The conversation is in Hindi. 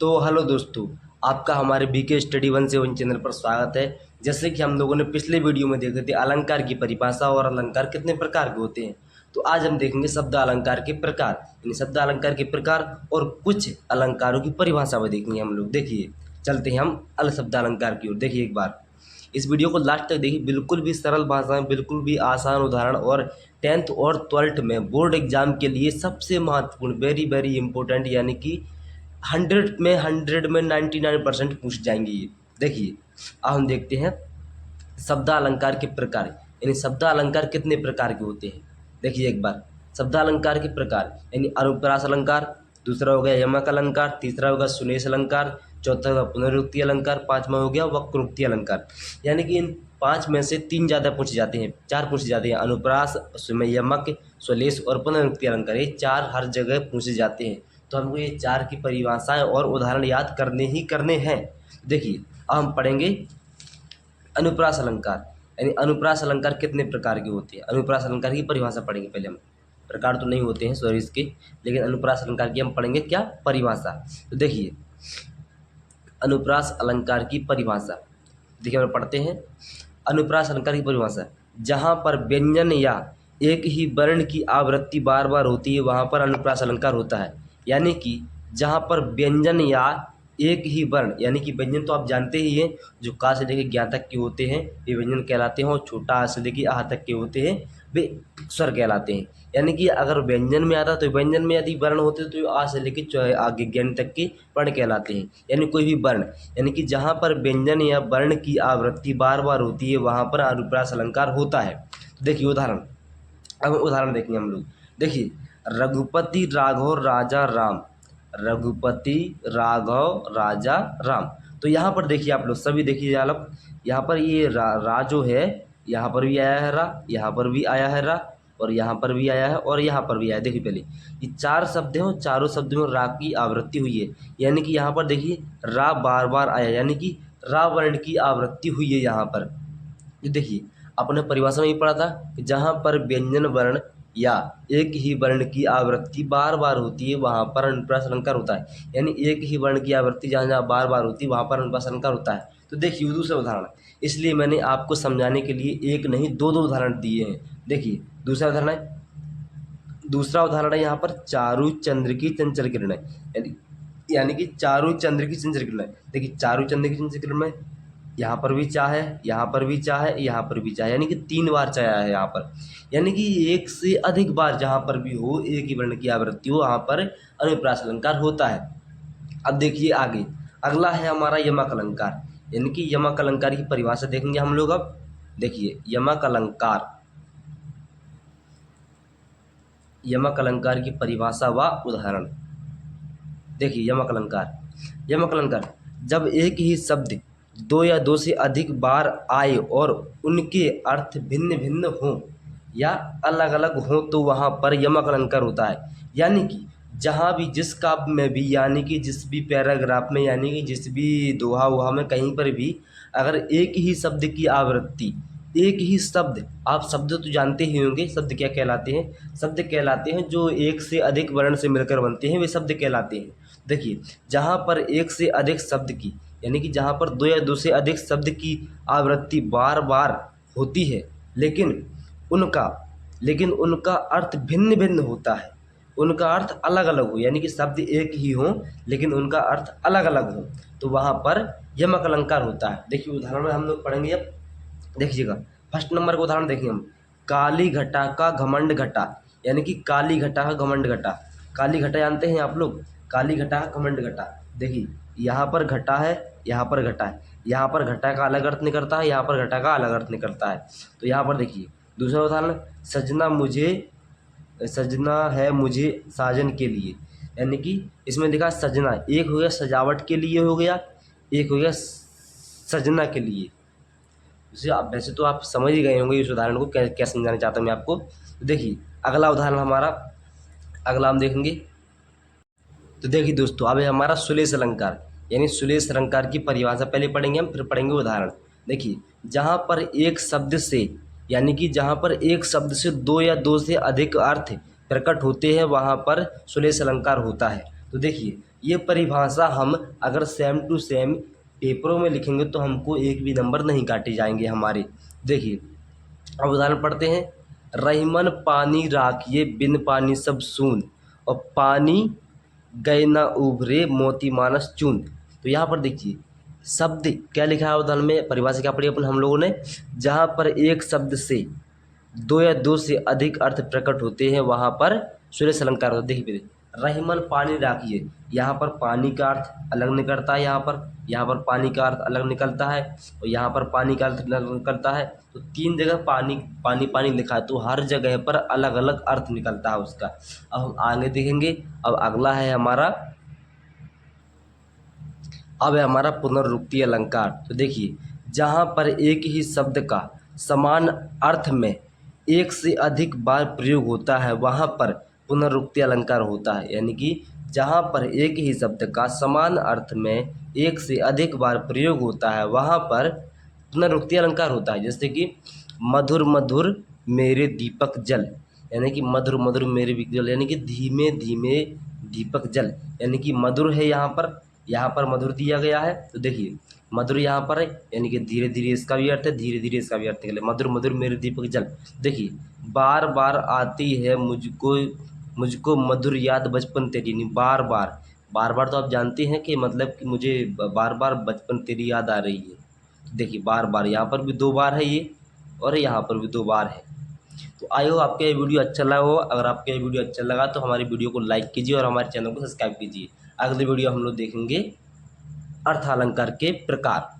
तो हेलो दोस्तों, आपका हमारे बीके स्टडी 171 चैनल पर स्वागत है। जैसे कि हम लोगों ने पिछले वीडियो में देखे थे अलंकार की परिभाषा और अलंकार कितने प्रकार के होते हैं, तो आज हम देखेंगे शब्द अलंकार के प्रकार, यानी शब्द अलंकार के प्रकार और कुछ अलंकारों की परिभाषा में देखेंगे हम लोग। देखिए, चलते हैं हम शब्द अलंकार की ओर। देखिए एक बार इस वीडियो को लास्ट तक देखिए, बिल्कुल भी सरल भाषा में, बिल्कुल भी आसान उदाहरण और 10th और 12th में बोर्ड एग्जाम के लिए सबसे महत्वपूर्ण, वेरी वेरी इंपॉर्टेंट, यानी कि 100 में 99% पूछ जाएंगे ये। देखिए, अब हम देखते हैं शब्दालंकार के प्रकार, यानी शब्दालंकार कितने प्रकार के होते हैं। देखिए एक बार शब्दालंकार के प्रकार, यानी अनुप्रास अलंकार, दूसरा हो गया यमक अलंकार, तीसरा होगा सुलेश अलंकार, चौथा होगा पुनरुक्ति अलंकार, पांचवा हो गया वक्रोक्ति अलंकार। यानी कि इन पांच में से तीन ज़्यादा पूछे जाते हैं, चार पूछे जाते हैं। अनुप्रास, यमक, स्वलेश और पुनरुक्ति अलंकार, ये चार हर जगह पूछे जाते हैं। तो हमको ये चार की परिभाषाएं और उदाहरण याद करने ही करने हैं। देखिए, अब हम पढ़ेंगे अनुप्रास अलंकार, यानी अनुप्रास अलंकार कितने प्रकार के होते हैं। अनुप्रास अलंकार की परिभाषा पढ़ेंगे पहले हम। प्रकार तो नहीं होते हैं सॉरी इसके, लेकिन अनुप्रास अलंकार की हम पढ़ेंगे क्या, परिभाषा। तो देखिए अनुप्रास अलंकार की परिभाषा, देखिए हम पढ़ते हैं। अनुप्रास अलंकार की परिभाषा, जहाँ पर व्यंजन या एक ही वर्ण की आवृत्ति बार बार होती है वहाँ पर अनुप्रास अलंकार होता है। यानी कि जहाँ पर व्यंजन या एक ही वर्ण, यानी कि व्यंजन तो आप जानते ही हैं, जो का से लेकर ज्ञा तक के होते हैं वे व्यंजन कहलाते हैं, और छोटा आ से लेकर आह तक के होते हैं वे स्वर कहलाते हैं। यानी कि अगर व्यंजन में आता तो व्यंजन में यदि वर्ण होते तो आ से लेकर आगे ज्ञान तक के वर्ण कहलाते हैं। यानी कोई भी वर्ण, यानी कि जहाँ पर व्यंजन या वर्ण की आवृत्ति बार बार होती है वहाँ पर अनुप्रास अलंकार होता है। तो देखिए उदाहरण, अब उदाहरण देखेंगे हम लोग। देखिए, रघुपति राघव राजा राम, रघुपति राघव राजा राम। तो यहाँ पर देखिए आप लोग सभी देखिए आप, यहाँ पर ये रा जो है, यहाँ पर भी आया है रा, यहाँ पर भी आया है रा, और यहाँ पर भी आया है, और यहाँ पर भी आया है। देखिए पहले ये चार शब्द हैं और चारों शब्दों में रा की आवृत्ति हुई है। यानी कि यहाँ पर देखिए रा बार बार आया, यानी कि रा वर्ण की आवृत्ति हुई है यहाँ पर। ये देखिए अपने परिभाषा में ही पढ़ा था कि जहाँ पर व्यंजन वर्ण या एक ही वर्ण की आवृत्ति बार बार होती है वहाँ पर अनुप्रास अलंकार होता है। यानी एक ही वर्ण की आवृत्ति जहाँ जहाँ बार बार होती है वहाँ पर अनुप्रास अलंकार होता है। तो देखिए दूसरा उदाहरण, इसलिए मैंने आपको समझाने के लिए एक नहीं दो दो उदाहरण दिए हैं। देखिए दूसरा उदाहरण है, दूसरा उदाहरण है यहाँ पर चारु चंद्र की चंचल किरणें, यानी कि चारु चंद्र की चंचल किरणें। देखिए चारु चंद्र की चंचल किरणें, यहाँ पर भी चाह है, यहाँ पर भी चाह है, यहाँ पर भी चाह है, यानी कि तीन बार चाह है यहाँ पर। यानी कि एक से अधिक बार जहाँ पर भी हो एक ही वर्ण की आवृत्ति हो वहाँ पर अनुप्रास अलंकार होता है। अब देखिए आगे अगला है हमारा यमक अलंकार, यानी कि यमक अलंकार की परिभाषा देखेंगे हम लोग। अब देखिए यमक अलंकार, यमक अलंकार की परिभाषा व उदाहरण। देखिए यमक अलंकार, यमक अलंकार जब एक ही शब्द दो या दो से अधिक बार आए और उनके अर्थ भिन्न भिन्न हों या अलग अलग हों तो वहाँ पर यमक अलंकार होता है। यानी कि जहाँ भी जिस काव्य में भी, यानी कि जिस भी पैराग्राफ में, यानी कि जिस भी दोहा वोहा में कहीं पर भी अगर एक ही शब्द की आवृत्ति, एक ही शब्द, आप शब्द तो जानते ही होंगे शब्द क्या कहलाते हैं। शब्द कहलाते हैं जो एक से अधिक वर्ण से मिलकर बनते हैं, वे शब्द कहलाते हैं। देखिए जहाँ पर एक से अधिक शब्द की, यानी कि जहाँ पर दो या दो से अधिक शब्द की आवृत्ति बार बार होती है लेकिन उनका अर्थ भिन्न भिन्न होता है, उनका अर्थ अलग अलग हो, यानी कि शब्द एक ही हो लेकिन उनका अर्थ अलग अलग हो, तो वहाँ पर यमक अलंकार होता है। देखिए उदाहरण में हम लोग पढ़ेंगे। अब देखिएगा फर्स्ट नंबर का उदाहरण देखिए हम, काली घटा का घमंड घटा, यानी कि काली घटा का घमंड घटा। काली घटा जानते हैं आप लोग, काली घटा का घमंड घटा। देखिए यहाँ पर घटा है, यहाँ पर घटा है, यहाँ पर घटा का अलग अर्थ निकलता है, यहाँ पर घटा का अलग अर्थ निकलता है। तो यहाँ पर देखिए दूसरा उदाहरण, सजना है मुझे साजन के लिए, यानी कि इसमें देखा सजना, एक हो गया सजावट के लिए हो गया, एक हो गया सजना के लिए। उसे आप वैसे तो आप समझ ही गए होंगे इस उदाहरण को क्या क्या समझाना चाहता हूँ मैं आपको। तो देखिए अगला उदाहरण हमारा, अगला हम देखेंगे। तो देखिए दोस्तों अब है हमारा सुलेश अलंकार, यानी सुलेश अलंकार की परिभाषा पहले पढ़ेंगे हम, फिर पढ़ेंगे उदाहरण। देखिए जहाँ पर एक शब्द से, यानी कि जहाँ पर एक शब्द से दो या दो से अधिक अर्थ प्रकट होते हैं वहाँ पर सुलेश अलंकार होता है। तो देखिए ये परिभाषा हम अगर सेम टू सेम पेपरों में लिखेंगे तो हमको एक भी नंबर नहीं काटे जाएंगे हमारे। देखिए अब उदाहरण पढ़ते हैं। रहीमन पानी राखिए बिन पानी सब सून, और पानी गए ना उभरे मोती मानस चून। तो यहाँ पर देखिए शब्द क्या लिखा है उदाहरण में, परिभाषा क्या पढ़ी अपन हम लोगों ने, जहाँ पर एक शब्द से दो या दो से अधिक अर्थ प्रकट होते हैं वहाँ पर सुरेश अलंकार होता है। देखिए रहीमन पानी राखिए, यहाँ पर पानी का अर्थ अलग निकलता है, यहाँ पर पानी का अर्थ अलग निकलता है, और यहाँ पर पानी का अर्थ अलग निकलता है। तो तीन जगह पानी पानी पानी लिखा है, तो हर जगह पर अलग अलग अर्थ निकलता है उसका। अब हम आगे देखेंगे। अब अगला है हमारा, अब है हमारा पुनरुक्ति अलंकार। तो देखिए जहाँ पर एक ही शब्द का समान अर्थ में एक से अधिक बार प्रयोग होता है वहाँ पर पुनरुक्ति अलंकार होता है। यानी कि जहाँ पर एक ही शब्द का समान अर्थ में एक से अधिक बार प्रयोग होता है वहाँ पर पुनरुक्ति अलंकार होता है। जैसे कि मधुर मधुर मेरे दीपक जल, यानी कि मधुर मधुर मेरे दीपक जल, यानी कि धीमे धीमे दीपक जल, यानी कि मधुर है यहाँ पर मधुर दिया गया है। तो देखिए मधुर यहाँ पर है, यानी कि धीरे धीरे इसका भी अर्थ है, धीरे धीरे इसका भी अर्थ निकले। मधुर मधुर मेरे दीपक जल। देखिए बार बार आती है मुझको मधुर याद बचपन तेरी, नहीं बार बार, बार बार तो आप जानते हैं कि मतलब कि मुझे बार बार बचपन तेरी याद आ रही है। देखिए बार बार यहाँ पर भी दो बार है ये, और यहाँ पर भी दो बार है। तो आई होप आपका ये वीडियो अच्छा लगा हो। अगर आपका ये वीडियो अच्छा लगा तो हमारी वीडियो को लाइक कीजिए और हमारे चैनल को सब्सक्राइब कीजिए। अगली वीडियो हम लोग देखेंगे अर्थालंकार के प्रकार।